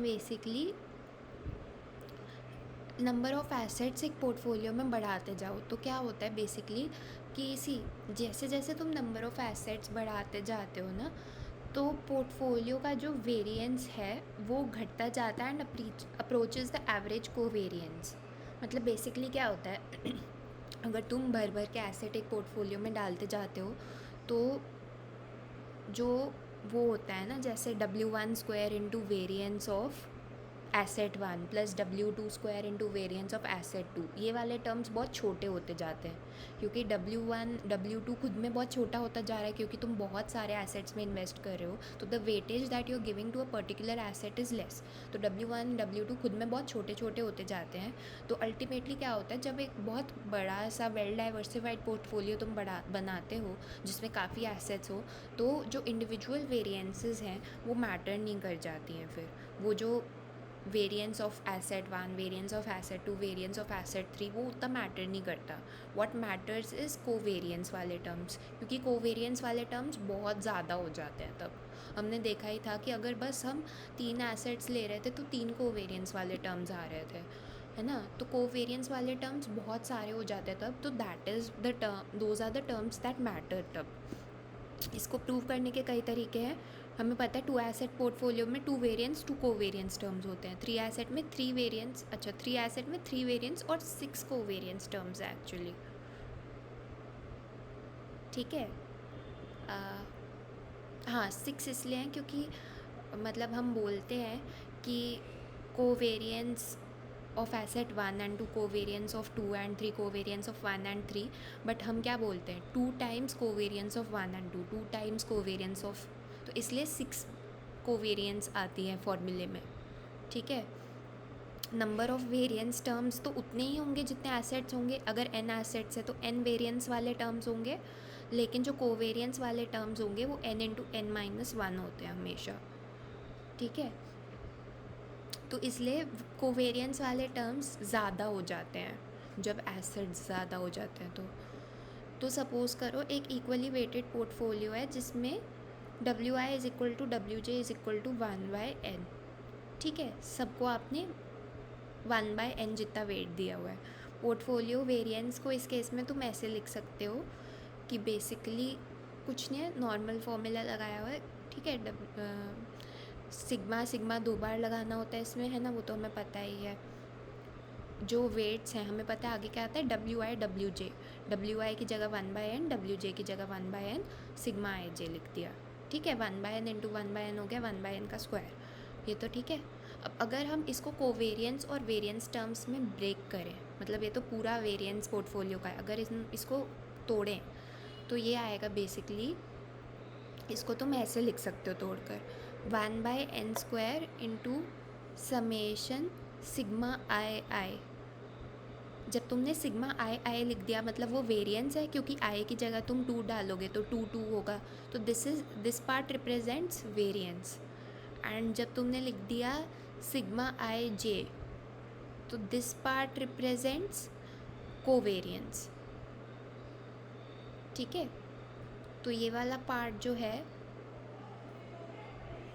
Basically number of assets एक portfolio में बढ़ाते जाओ तो क्या होता है बेसिकली कि जैसे जैसे तुम नंबर ऑफ़ एसेट्स बढ़ाते जाते हो ना, तो पोर्टफोलियो का जो वेरिएंस है वो घटता जाता है and approaches the average covariance. मतलब बेसिकली क्या होता है अगर तुम भर भर के एसेट एक पोर्टफोलियो में डालते जाते हो तो जो वो होता है ना, जैसे W1 square into variance of asset 1 plus W2 square into variance of asset 2, ये वाले टर्म्स बहुत छोटे होते जाते हैं क्योंकि W1 W2 खुद में बहुत छोटा होता जा रहा है क्योंकि तुम बहुत सारे एसेट्स में इन्वेस्ट कर रहे हो, तो the weightage that you are giving to a particular asset is less. तो W1 W2 खुद में बहुत छोटे छोटे होते जाते हैं। तो अल्टीमेटली क्या होता है, जब एक बहुत बड़ा सा वेल डाइवर्सिफाइड पोर्टफोलियो तुम बनाते हो जिसमें काफ़ी एसेट्स हो, तो जो इंडिविजुअल वेरिएंसेस हैं वो मैटर नहीं कर जाती हैं। फिर वो जो variance of asset 1, variance of asset 2, variance of asset 3, वो उतना मैटर नहीं करता। व्हाट मैटर्स इज़ कोवेरिएंस वाले टर्म्स, क्योंकि कोवेरिएंस वाले टर्म्स बहुत ज़्यादा हो जाते हैं। तब हमने देखा ही था कि अगर बस हम 3 एसेट्स ले रहे थे तो 3 कोवेरिएंस वाले टर्म्स आ रहे थे, है ना। तो कोवेरिएंस वाले टर्म्स बहुत सारे हो जाते हैं तब, तो that is the term, those are the terms that matter तब। इसको प्रूव करने के कई तरीके हैं। हमें पता है 2 एसेट पोर्टफोलियो में 2 वेरिएंस 2 कोवेरिएंस टर्म्स होते हैं, 3 एसेट में 3 वेरिएंस, 3 एसेट में 3 वेरिएंस और 6 कोवेरिएंस टर्म्स है एक्चुअली। ठीक है। हाँ 6 इसलिए हैं क्योंकि मतलब हम बोलते हैं कि covariance of asset 1 and 2, covariance of 2 and 3, covariance of 1 and 3, but हम क्या बोलते हैं 2 times covariance of 1 and 2, 2 times covariance of, तो इसलिए 6 कोवेरिएंस आती है फॉर्मूले में। ठीक है। नंबर ऑफ़ वेरिएंस टर्म्स तो उतने ही होंगे जितने एसेट्स होंगे। अगर n एसेट्स है तो n वेरिएंस वाले टर्म्स होंगे, लेकिन जो कोवेरिएंस वाले टर्म्स होंगे वो n इंटू n-1 होते हैं हमेशा। ठीक है। तो इसलिए कोवेरिएंस वाले टर्म्स ज़्यादा हो जाते हैं जब एसिड्स ज़्यादा हो जाते हैं। तो सपोज़ करो एक इक्वली वेटेड पोर्टफोलियो है जिसमें WI is equal to WJ is equal to 1/n। ठीक है, सबको आपने 1/n जितना वेट दिया हुआ है। पोर्टफोलियो वेरिएंस को इस केस में तुम ऐसे लिख सकते हो कि बेसिकली कुछ नहीं है, नॉर्मल फॉर्मूला लगाया हुआ है। ठीक है। सिग्मा सिग्मा 2 बार लगाना होता है इसमें, है ना, वो तो हमें पता ही है। जो वेट्स हैं हमें पता है आगे क्या आता है, WI WJ, WI की जगह 1/n, WJ की जगह 1/n, सिग्मा IJ लिख दिया। ठीक है, 1/n इंटू 1/n हो गया 1/n का स्क्वायर, ये तो ठीक है। अब अगर हम इसको कोवेरिएंस और वेरिएंस टर्म्स में ब्रेक करें, मतलब ये तो पूरा वेरिएंस पोर्टफोलियो का है, अगर इसको तोड़ें तो ये आएगा बेसिकली, इसको तुम ऐसे लिख सकते हो तोड़कर, 1/n² इंटू समेशन सिग्मा आई। जब तुमने सिग्मा आई लिख दिया मतलब वो वेरिएंस है, क्योंकि आई की जगह तुम 2 डालोगे तो 2 होगा, तो this part represents variance. And जब तुमने लिख दिया सिग्मा आई जे, तो दिस पार्ट रिप्रेजेंट्स कोवेरिएंस। ठीक है। तो ये वाला पार्ट जो है